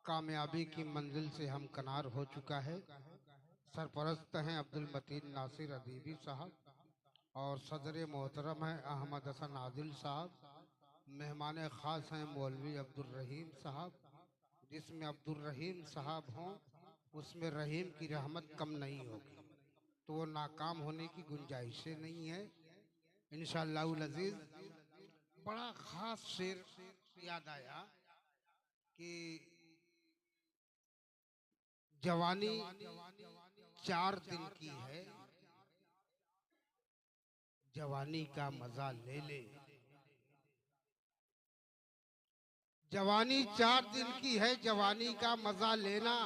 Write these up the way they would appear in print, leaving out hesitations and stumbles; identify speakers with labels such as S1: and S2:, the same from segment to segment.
S1: कामयाबी की मंजिल से हम कनार हो चुका है। सरपरस्त हैं अब्दुल मतीन नासिर अदीबी साहब और सदर मोहतरम है अहमद हसन आदिल साहब। मेहमान ख़ास हैं मौलवी अब्दुल रहीम साहब। जिसमें अब्दुल रहीम साहब हों उसमें रहीम की रहमत कम नहीं होगी, तो वो नाकाम होने की गुंजाइशें नहीं है इंशाअल्लाह अज़ीज़। बड़ा ख़ास शेर याद आया कि जवानी 4 दिन की है, जवानी का मजा ले ले। जवानी 4 दिन की है, जवानी का मजा लेना,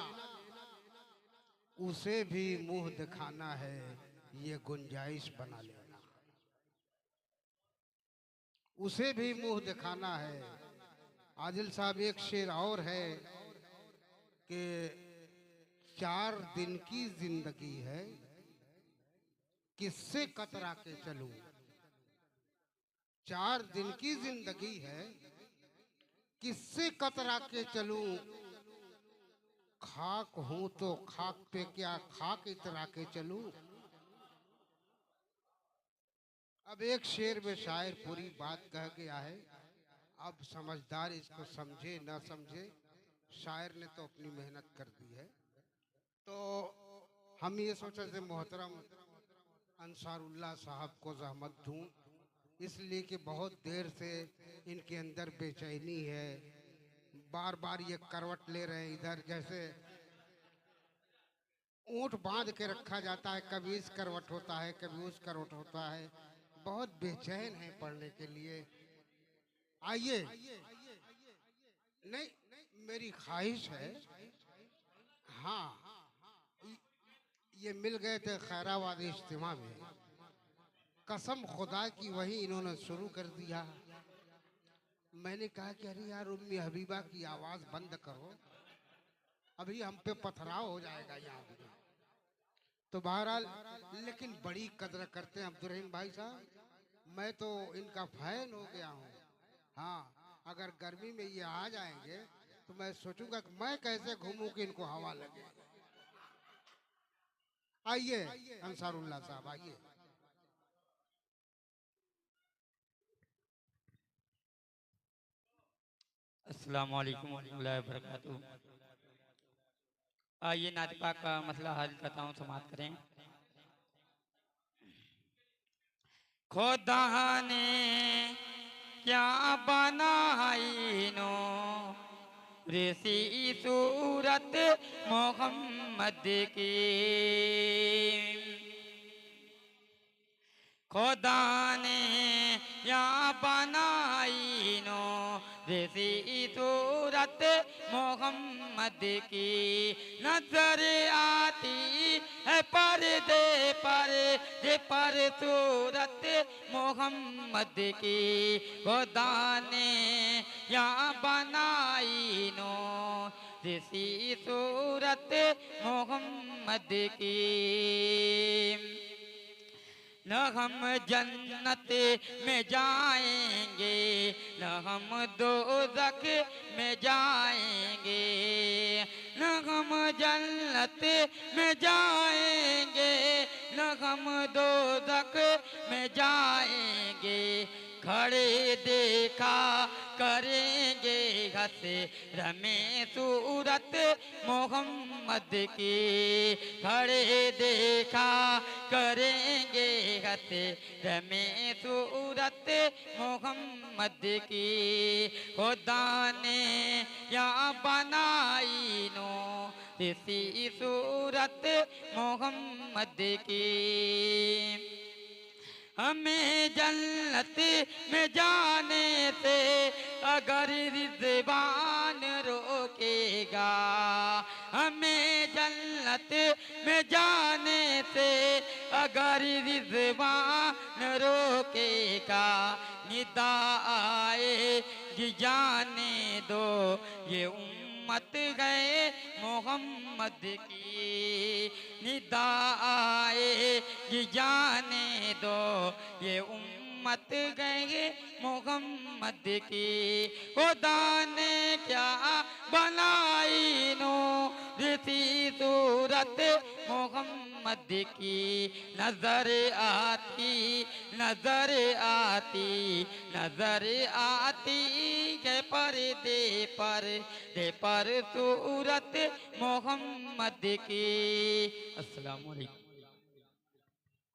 S1: उसे भी मुंह दिखाना है, ये गुंजाइश बना लेना। उसे भी मुंह दिखाना है। आदिल साहब एक शेर और है कि 4 दिन की जिंदगी है, किससे कतरा के चलूं। 4 दिन की जिंदगी है, किससे कतरा के चलूं। खाक हूं तो खाक पे क्या खाक इतरा के चलूं। अब एक शेर में शायर पूरी बात कह गया है। अब समझदार इसको समझे ना समझे, शायर ने तो अपनी मेहनत कर दी है। तो हम ये सोचे थे मोहतरम अंसारुल्लाह साहब को जहमत दूं, इसलिए कि बहुत देर से इनके अंदर बेचैनी है। बार बार ये करवट ले रहे हैं इधर, जैसे ऊंट बांध के रखा जाता है, कभी इस करवट होता है कभी उस करवट होता है। बहुत बेचैन है पढ़ने के लिए। आइए, नहीं मेरी ख्वाहिश है। हाँ, ये मिल गए थे खैराबाद इज्तिमा में, कसम खुदा की वही इन्होंने शुरू कर दिया। मैंने कहा कि अरे यार उम्मी हबीबा की आवाज बंद करो, अभी हम पे पथराव हो जाएगा यहाँ भी। तो बहरहाल, लेकिन बड़ी कदर करते हैं अब्दुल रहीम भाई साहब। मैं तो इनका फैन हो गया हूँ। हाँ, अगर गर्मी में ये आ जाएंगे तो मैं सोचूंगा कि मैं कैसे घूमूं कि इनको हवा लगे। आइए अंसारुल्लाह साहब, आइए।
S2: अस्सलाम वालेकुम वरहमतुल्लाहि वबरकातुहू। आइए नात पाक का मसला हल करता हूँ, समाप्त करें। खुदा ने क्या बनाई नो रेसी सूरत मोहम्मद की। खुदा ने या बनाई नो जैसी सूरत मोहम्मद की। नजर आती है पर्दे पर ये पर सूरत मोहम्मद की। खुदा ने या बनाई नो जैसी सूरत मोहम्मद की। न हम जन्नत में जाएंगे न हम दोज़ख में जाएंगे। न हम जन्नत में जाएंगे न हम दोज़ख में जाएंगे। खड़े देखा करेंगे हंसे रमे सूरत मोहम्मद की। खड़े देखा करेंगे हंसे रमे सूरत मोहम्मद की। खुदा ने या बनाई नो इसी सूरत मोहम्मद की। हमें जन्नत में जाने से अगर रिज़वान रोकेगा। हमें जन्नत में जाने से अगर रिज़वान रोकेगा। निदा आएगी जाने दो ये उम्मत गए मोहम्मद की। निदा आएगी जाने दो ये उम्मत गए मोहम्मद की। खुदा ने क्या बनाई सी सूरत मोहम्मद की नजर आती नजर आती नजर आती है पर्दे पर सूरत मोहम्मद की। अस्सलाम वालेकुम।